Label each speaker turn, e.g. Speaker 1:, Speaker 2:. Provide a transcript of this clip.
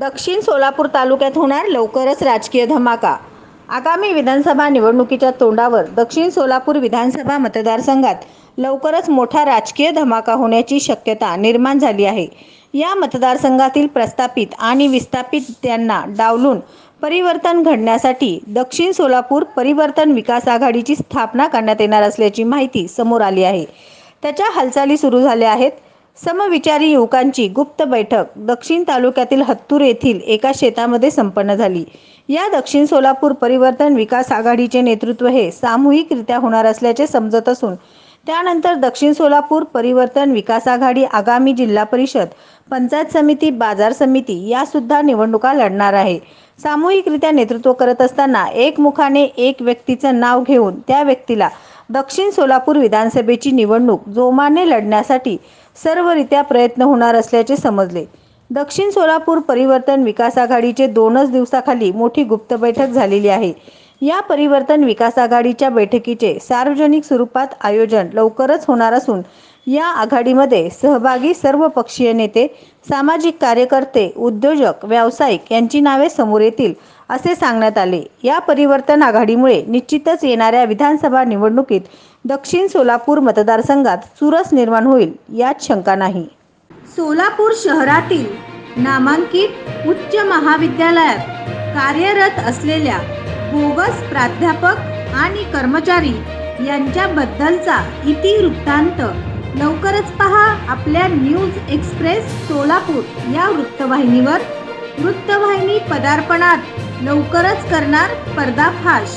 Speaker 1: दक्षिण सोलापूर तालुक्यात होणार लवकरच राजकीय धमाका। आगामी विधानसभा निवडणुकीच्या तोंडावर दक्षिण सोलापूर विधानसभा मतदारसंघात लवकरच मोठा राजकीय धमाका होण्याची शक्यता निर्माण झाली आहे। या मतदारसंघातील प्रस्थापित आणि विस्थापित यांना डावलून परिवर्तन घडण्यासाठी दक्षिण सोलापूर परिवर्तन विकास आघाडीची स्थापना करण्यात येणार असल्याची माहिती समोर आली आहे। त्याच्या हालचाली सुरू झाल्या आहेत। समविचारी युवकांची गुप्त बैठक दक्षिण तालुक्यातील हत्तूर येथील एका शेतामध्ये संपन्न झाली। या दक्षिण सोलापूर परिवर्तन विकास आघाडीचे नेतृत्व हे सामूहिकरित्या होणार असल्याचे समजत असून त्यानंतर दक्षिण सोलापूर परिवर्तन विकास आघाडी आगामी जिल्हा परिषद, पंचायत समिती, बाजार समिती या सुद्धा निवडणुका लढणार आहे। सामूहिकरित्या नेतृत्व करत असताना एकमुखाने एक व्यक्तीचं नाव घेऊन त्या व्यक्तीला दक्षिण सोलापूर विधानसभेची निवडणूक जोमाने लढण्यासाठी सर्वरित्या प्रयत्न होणार असल्याचे समजले। दक्षिण सोलापूर परिवर्तन विकास आघाडीचे 2च दिवसाखाली मोठी गुप्त बैठक झालेली आहे। या परिवर्तन विकास आघाडीच्या बैठकीचे सार्वजनिक स्वरूपात आयोजन लवकरच होणार असून या आघाडीमध्ये सहभागी सर्व पक्षीय नेते, सामाजिक कार्यकर्ते, उद्योजक, व्यावसायिक यांची नावे समोर येतील असे सांगण्यात आले। या परिवर्तन आघाडीमुळे निश्चितच येणाऱ्या विधानसभा निवडणुकीत दक्षिण सोलापूर मतदारसंघात चुरस निर्माण होईल यात शंका नाही। सोलापूर शहरातील नामांकित उच्च महाविद्यालयात कार्यरत असलेल्या बोगस प्राध्यापक आणि कर्मचारी यांच्याबद्दलचा इतिवृत्तांत लवकरच पहा आपल्या न्यूज एक्सप्रेस सोलापूर या वृत्तवाहिनीवर। वृत्तवाहिनी पदार्पणात लवकरच करणार पर्दाफाश।